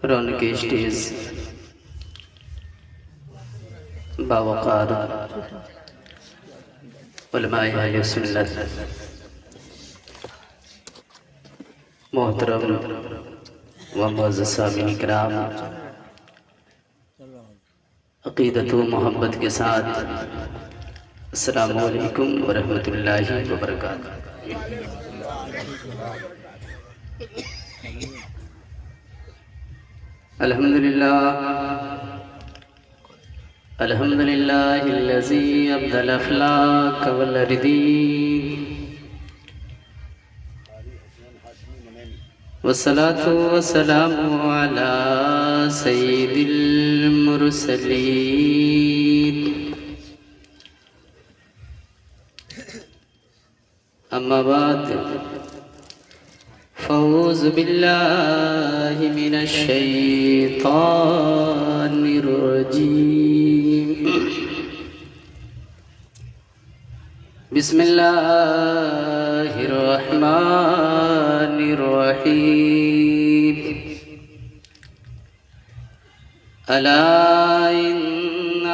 رونق اسٹیج باوقار علماء اہل سنت، محترم و معزز سامعین کرام، عقیدت و محبت کے ساتھ السلام علیکم ورحمۃ اللہ وبرکاتہ۔ الحمدللہ الذی ابدى الافلاک والاردین، والصلاة والسلام علی سید المرسلین، اما بعد فاعوذ باللہ من الشیطان الرجیم، بسم اللہ الرحمن الرحیم، الا ان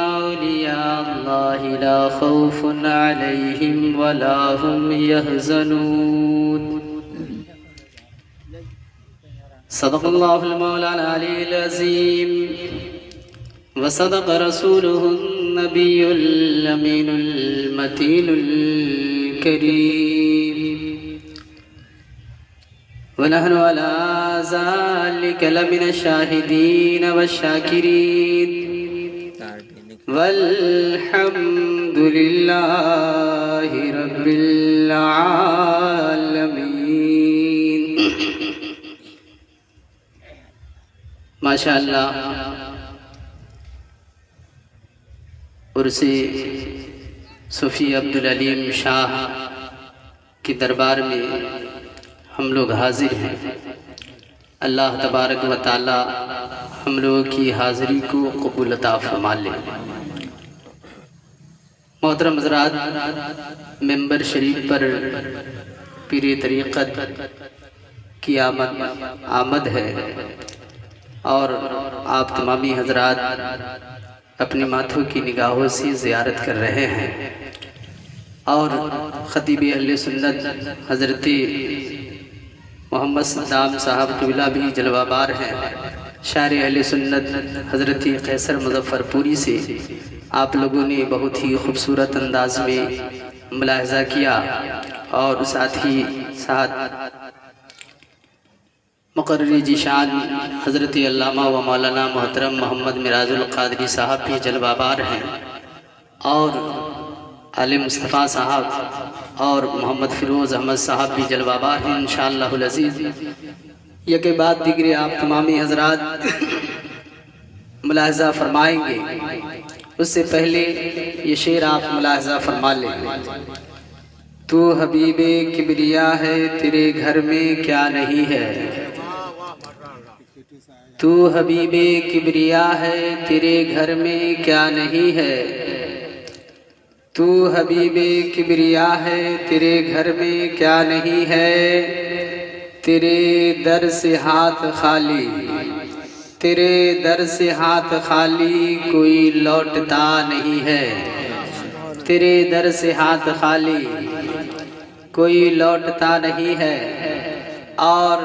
اولیاء اللہ لا خوف علیہم ولا هم يحزنون، صدق اللہ المولانا العلی العظیم وصدق رسوله النبی الامین المتین الکریم، ونحن على ذلك لمن الشاہدین والشاکرین، والحمد للہ رب العالمین۔ ماشاءاللہ عرصِ صوفی عبدالعلیم شاہ کی دربار میں ہم لوگ حاضر ہیں۔ اللہ تبارک و تعالی ہم لوگوں کی حاضری کو قبول عطا فرما لے۔ محترم حضرات، ممبر شریف پر پیر طریقت کی آمد ہے اور آپ تمامی حضرات اپنی ماتھوں کی نگاہوں سے زیارت کر رہے ہیں، اور خطیب اہل سنت حضرت محمد صدام صاحب قبلہ بھی جلوہ بار ہیں۔ شاعر اہل سنت حضرت قیصر مظفر پوری سے آپ لوگوں نے بہت ہی خوبصورت انداز میں ملاحظہ کیا، اور ساتھ ہی ساتھ مقرر ذیشان حضرت علامہ و مولانا محترم محمد مراز القادری صاحب بھی جلوہ بار ہیں، اور علی مصطفیٰ صاحب اور محمد فیروز احمد صاحب بھی جلوہ بار ہیں انشاءاللہ العزیز۔ یہ کے بعد دیگرے آپ تمامی حضرات ملاحظہ فرمائیں گے، اس سے پہلے یہ شعر آپ ملاحظہ فرما لیں۔ تو حبیب کبریا ہے تیرے گھر میں کیا نہیں ہے، تو حبیب کبریا ہے تیرے گھر میں کیا نہیں ہے، تو حبیب کبریا ہے تیرے گھر میں کیا نہیں ہے، تیرے در سے ہاتھ خالی، تیرے در سے ہاتھ خالی کوئی لوٹتا نہیں ہے، تیرے در سے ہاتھ خالی کوئی لوٹتا نہیں ہے۔ اور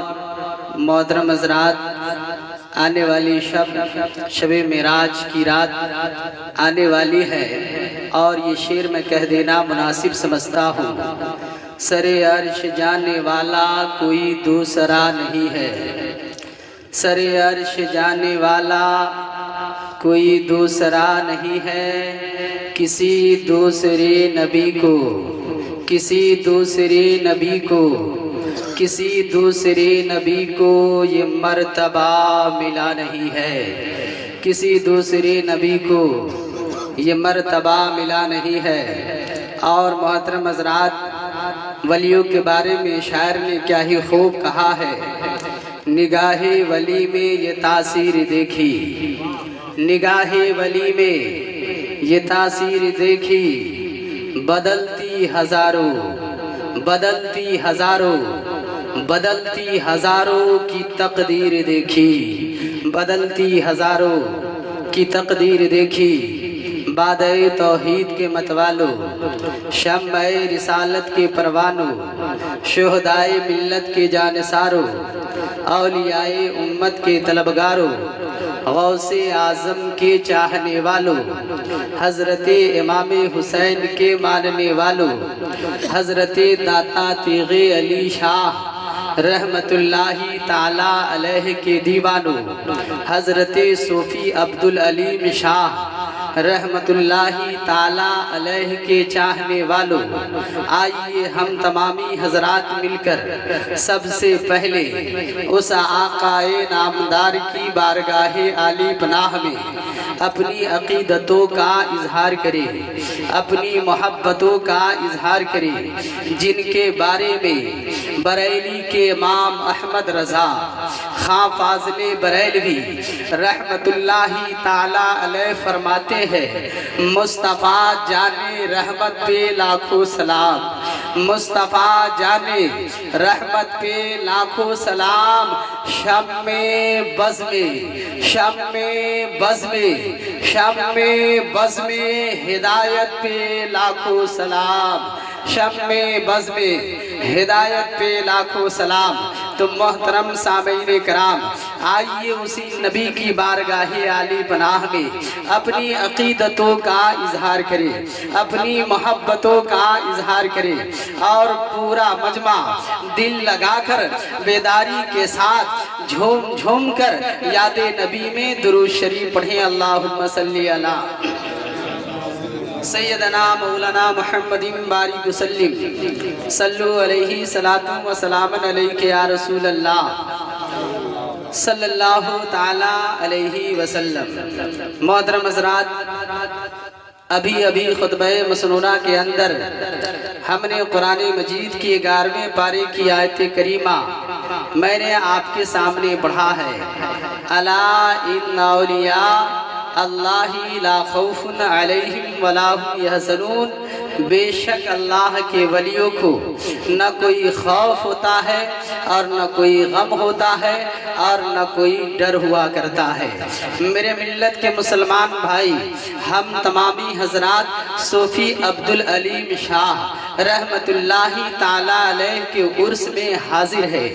محترم حضرات، آنے والی شب معراج کی رات آنے والی ہے، اور یہ شعر میں کہہ دینا مناسب سمجھتا ہوں۔ سر عرش جانے والا کوئی دوسرا نہیں ہے، سر عرش جانے والا کوئی دوسرا نہیں ہے، کسی دوسرے نبی کو، کسی دوسرے نبی کو، کسی دوسرے نبی کو یہ مرتبہ ملا نہیں ہے، کسی دوسرے نبی کو یہ مرتبہ ملا نہیں ہے۔ اور محترم حضرات، ولیوں کے بارے میں شاعر نے کیا ہی خوب کہا ہے، نگاہ ولی میں یہ تاثیر دیکھی، نگاہ ولی میں یہ تاثیر دیکھی، بدلتی ہزاروں، بدلتی ہزاروں، بدلتی ہزاروں کی تقدیر دیکھی، بدلتی ہزاروں کی تقدیر دیکھی، بادِ توحید کے متوالو، شمع رسالت کے پروانو، شہدائے ملت کے جانثارو، اولیاء امت کے طلبگارو، غوث اعظم کے چاہنے والو، حضرت امام حسین کے ماننے والو، حضرت داتا تیغ علی شاہ رحمت اللہ تعالی علیہ کے دیوانو، حضرت صوفی عبدالعلیم شاہ رحمت اللہ تعالی علیہ کے چاہنے والوں، آئیے ہم تمامی حضرات مل کر سب سے پہلے اس آقائے نامدار کی بارگاہ عالی پناہ میں اپنی عقیدتوں کا اظہار کریں، اپنی محبتوں کا اظہار کریں، جن کے بارے میں بریلی کے امام احمد رضا خاں فاضل بریلوی رحمت اللہ تعالی علیہ فرماتے ہیں، مصطفیٰ جانے رحمت پہ لاکھوں سلام، مصطفیٰ جانے رحمت پہ لاکھوں سلام، شم بز میں، شم بز میں، شم بز میں ہدایت پہ لاکھوں سلام، شم بز میں ہدایت پہ لاکھوں سلام۔ تو محترم سامعین کرام، آئیے اسی نبی کی بارگاہ عالی پناہ میں اپنی عقیدتوں کا اظہار کریں، اپنی محبتوں کا اظہار کریں، اور پورا مجمع دل لگا کر بیداری کے ساتھ جھوم جھوم کر یاد نبی میں درود شریف پڑھیں۔ اللہم صلی علی سیدنا مولانا محمد بارک وسلم، صلو علیہ صلاۃ و سلام علیک یا رسول اللہ صلی اللہ تعالی علیہ وسلم۔ محترم حضرات، ابھی خطبہ مسنونہ کے اندر ہم نے قرآن مجید کی 11ویں پارے کی آیت کریمہ میں نے آپ کے سامنے پڑھا ہے، الا ان اولیاء اللہ لا خوف علیہم ولا هم یحزنون، بے شک اللہ کے ولیوں کو نہ کوئی خوف ہوتا ہے اور نہ کوئی غم ہوتا ہے اور نہ کوئی ڈر ہوا کرتا ہے۔ میرے ملت کے مسلمان بھائی، ہم تمامی حضرات صوفی عبدالعلیم شاہ رحمت اللہ تعالی علیہ کے عرس میں حاضر ہے۔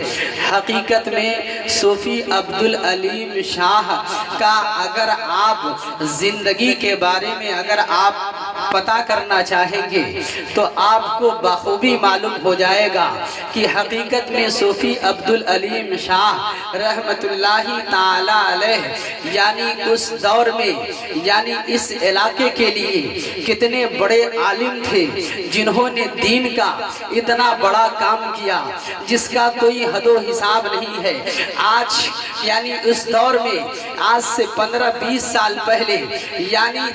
حقیقت میں صوفی عبدالعلیم شاہ کا اگر آپ زندگی کے بارے میں اگر آپ پتہ کرنا چاہیں گے تو آپ کو بخوبی معلوم ہو جائے گا کہ حقیقت میں صوفی عبدالعلیم شاہ رحمت اللہ تعالی علیہ یعنی اس دور میں، یعنی اس علاقے کے لیے کتنے بڑے عالم تھے، جنہوں نے دین کا اتنا بڑا کام کیا جس کا کوئی حد و حساب نہیں ہے۔ آج یعنی اس دور میں آج سے 15-20 سال پہلے یعنی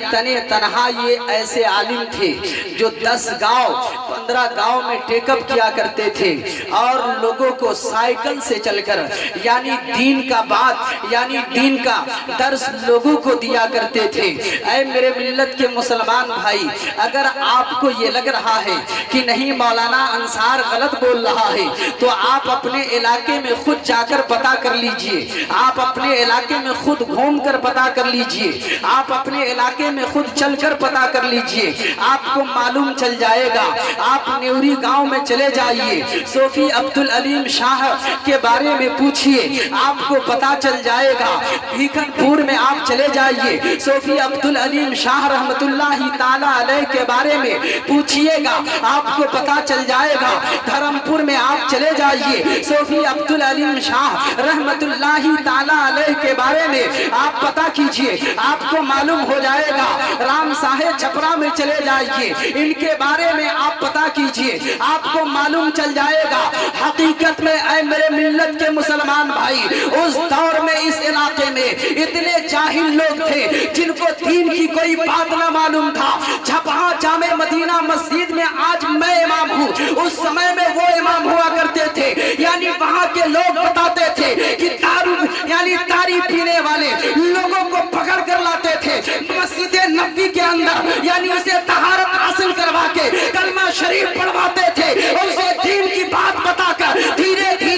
تنہا یہ ایسے عالم تھے جو 10 گاؤں 15 گاؤں میں ٹیک اپ کیا کرتے تھے اور لوگوں کو سائیکل سے چل کر یعنی دین کا بات یعنی دین کا درس لوگوں کو دیا کرتے تھے۔ اے میرے ملت کے مسلمان بھائی، اگر آپ کو یہ لگ رہا ہے کہ نہیں مولانا انصار غلط بول رہا ہے تو آپ اپنے علاقے میں خود جا کر پتہ کر لیجئے، آپ اپنے علاقے میں خود گھوم کر پتہ کر لیجئے، آپ اپنے علاقے میں خود چل کر پتہ کر لیجئے، آپ کو معلوم چل جائے گا۔ آپ نیوری گاؤں میں چلے جائیے، صوفی عبدالعلیم شاہ کے بارے میں پوچھئے، آپ کو پتہ چل جائے گا۔ بھیکن پور میں آپ چلے جائیے، صوفی عبدالعلیم شاہ رحمت اللہ تعالی علیہ کے بارے میں پوچھئے گا، آپ کو پتہ چل جائے گا۔ دھرم پور میں آپ چلے جائیے، صوفی عبدالعلیم شاہ رحمت اللہ تعالی علیہ کے بارے میں آپ پتہ کیجئے، آپ کو معلوم ہو جائے گا۔ رام صاحب چھپرا میں چلے جائیے، ان کے بارے میں آپ پتہ کیجئے، آپ کو معلوم چل جائے گا۔ حقیقت میں اے میرے ملت کے مسلمان بھائی، اس دور میں اس علاقے میں اتنے جاہل لوگ تھے جن کو دین کی کوئی بات نہ معلوم تھا۔ جہاں جامع مدینہ مسجد میں آج میں امام ہوں، اس سمے میں وہ امام ہوا کرتے تھے، یعنی وہاں کے لوگ بتاتے تھے کہ دارو یعنی تاری پینے والے لوگوں کو پکڑ کر لاتے تھے مسجد نبوی کے اندر، یعنی اسے طہارت حاصل کروا کے کلمہ شریف پڑھواتے تھے، اور اسے دین کی بات بتا کر دھیرے دھیرے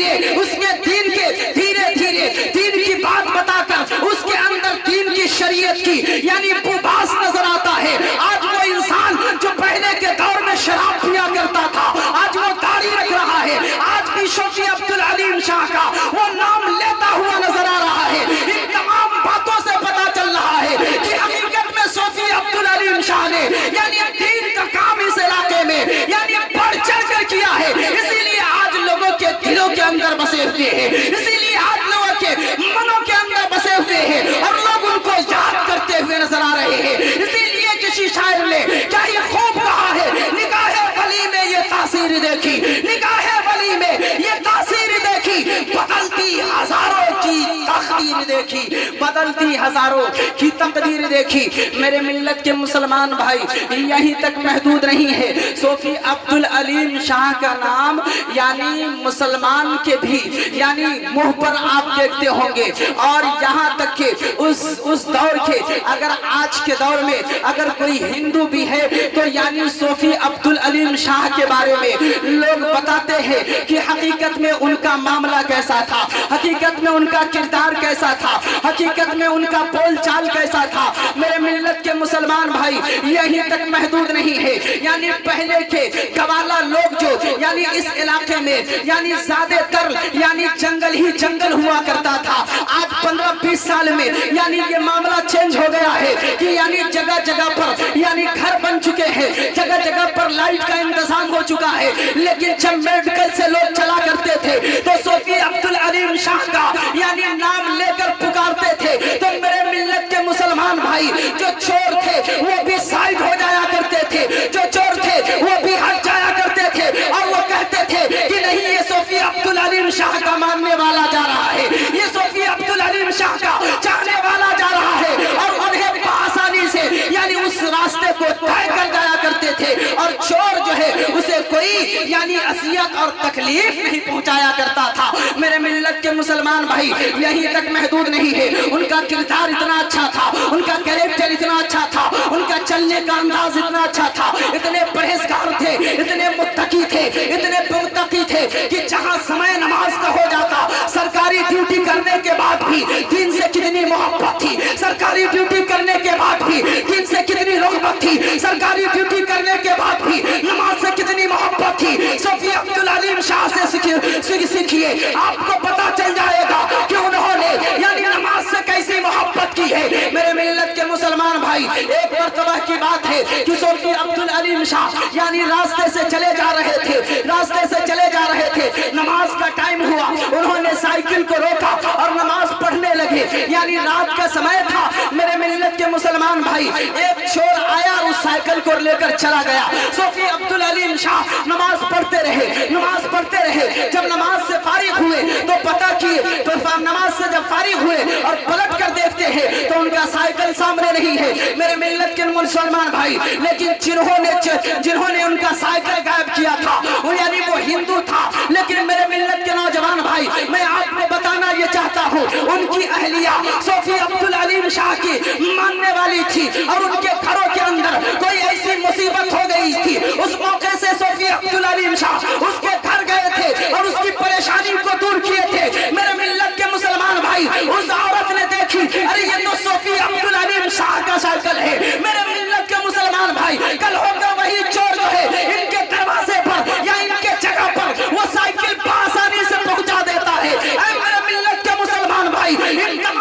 ہوئے ہیں، اسی لیے آج لوگوں کے منوں کے اندر بسے ہوئے ہیں اور لوگ ان کو یاد کرتے ہوئے نظر آ رہے ہیں۔ اسی لیے کسی شاعر نے کیا یہ خوب کہا ہے، نگاہ ولی میں یہ تاثیر دیکھی، نگاہ ولی میں یہ تاثیر دیکھی، بدلتی ہزاروں کی تقدیر دیکھی، بدلتی ہزاروں کی تقدیر دیکھی۔ میرے ملت کے مسلمان بھائی یہیں تک محدود نہیں ہے، صوفی عبدالعلیم شاہ کا نام یعنی مسلمان کے بھی یعنی منہ پر آپ دیکھتے ہوں گے، اور یہاں تک کہ اس دور کے اگر آج کے دور میں اگر کوئی ہندو بھی ہے تو یعنی صوفی عبدالعلیم شاہ کے بارے میں لوگ بتاتے ہیں کہ حقیقت میں ان کا معاملہ کیسا تھا، حقیقت میں ان کا کردار کیسا تھا، حقیقت میں ان کا بول چال کیسا تھا۔ میرے ملت کے مسلمان بھائی یہیں تک محدود نہیں ہے، یعنی پہلے کے قبائلی لوگ جو یعنی اس علاقے میں یعنی زیادہ تر یعنی جنگل ہی جنگل ہوا کرتا تھا، آج 15-20 سال میں یعنی یہ معاملہ چینج ہو گیا ہے کہ یعنی جگہ جگہ پر یعنی گھر بن چکے ہیں، جگہ جگہ پر لائٹ کا انتظام ہو چکا ہے، لیکن جب میڈیکل سے لوگ چلا کرتے تھے تو صوفی عبدالعلیم شاہ کا یعنی نام لے کر پکارتے تھے، تو میرے ملت کے مسلمان بھائی جو چور تھے وہ بھی سائڈ ہو جایا کرتے تھے، جو چور تھے وہ بھی ہٹ جایا کرتے تھے، اور وہ کہتے تھے کہ نہیں یہ صوفی عبدالعلیم شاہ کا ماننے والا جا رہا ہے، یہ صوفی عبدالعلیم شاہ کا چاہنے والا جا رہا ہے، اور انہیں بآسانی سے یعنی اس راستے کو طے کر جایا کرتے تھے، اور چور جو ہے اسے کوئی یعنی اذیت اور تکلیف نہیں پہنچایا کرتا تھا۔ میرے ملت کے مسلمان بھائی یہیں تک محدود نہیں ہے، ان کا کردار اتنا اچھا تھا، ان کا کریکٹر اتنا اچھا تھا، ان کا چلنے کا انداز اتنا اچھا تھا، اتنے پرہیزگار تھے، اتنے متقی تھے، اتنے متقی تھے کہ جہاں سمے نماز کا ہو جاتا سرکاری ڈیوٹی کرنے کے بعد بھی دین سے کتنی محبت تھی، سرکاری ڈیوٹی کرنے کے بعد بھی دین سے کتنی رغبت تھی، سرکاری ڈیوٹی کرنے کے بعد بھی نماز سے کتنی محبت تھی۔ صوفی عبدالعلیم شاہ سے سیکھیے، آپ کو پتا چل جائے گا کہ انہوں نے یعنی نماز سے کیسی محبت کی ہے۔ میرے ملت کے مسلمان بھائی ایک مرتبہ کی بات ہے کہ صوفی عبدالعلیم شاہ یعنی راستے سے چلے جا رہے تھے، راستے سے چلے جا رہے تھے، نماز کا ٹائم ہوا، انہوں نے سائیکل کو روکا اور نماز پڑھنے لگے، یعنی رات کا سمے تھا۔ میرے ملت کے مسلمان بھائی ایک چور آیا اس سائیکل کو لے کر چلا گیا، صوفی عبدالعلیم شاہ نماز پڑھتے رہے، نماز پڑھتے رہے، جب نماز سے فارغ ہوئے تو پتہ کیے تو نماز سے جب فارغ ہوئے اور پلٹ کر دیکھتے ہیں تو ان کا سائیکل سامنے نہیں ہے۔ میرے ملت کے مسلمان بھائی لیکن جنہوں نے ان کا سائیکل غائب کیا تھا وہ یعنی وہ ہندو تھا، لیکن میرے ملت کے نوجوان بھائی میں آپ کو بتانا یہ چاہتا ہوں ان کی اہلیہ صوفی عبدالعلیم شاہ کی ماننے والی تھی، اور ان کے گھروں کے اندر کوئی ایسی مصیبت ہو گئی تھی، اس موقع سے صوفی عبدالعلیم شاہ اس کے گھر گئے تھے اور اس کی پریشانی کو دور کیے تھے۔ میرے ملت کے مسلمان بھائی اس عورت نے دیکھی ارے یہ تو صوفی عبدالعلیم شاہ کا سائیکل ہے۔ میرے ملت کے مسلمان بھائی کل ہوگا وہی چور جو ہے ان کے دروازے پر یا ان کے جگہ پر وہ سائیکل بآسانی سے پہنچا دیتا ہے۔ اے میرے ملت کے مسلمان بھائی ان کا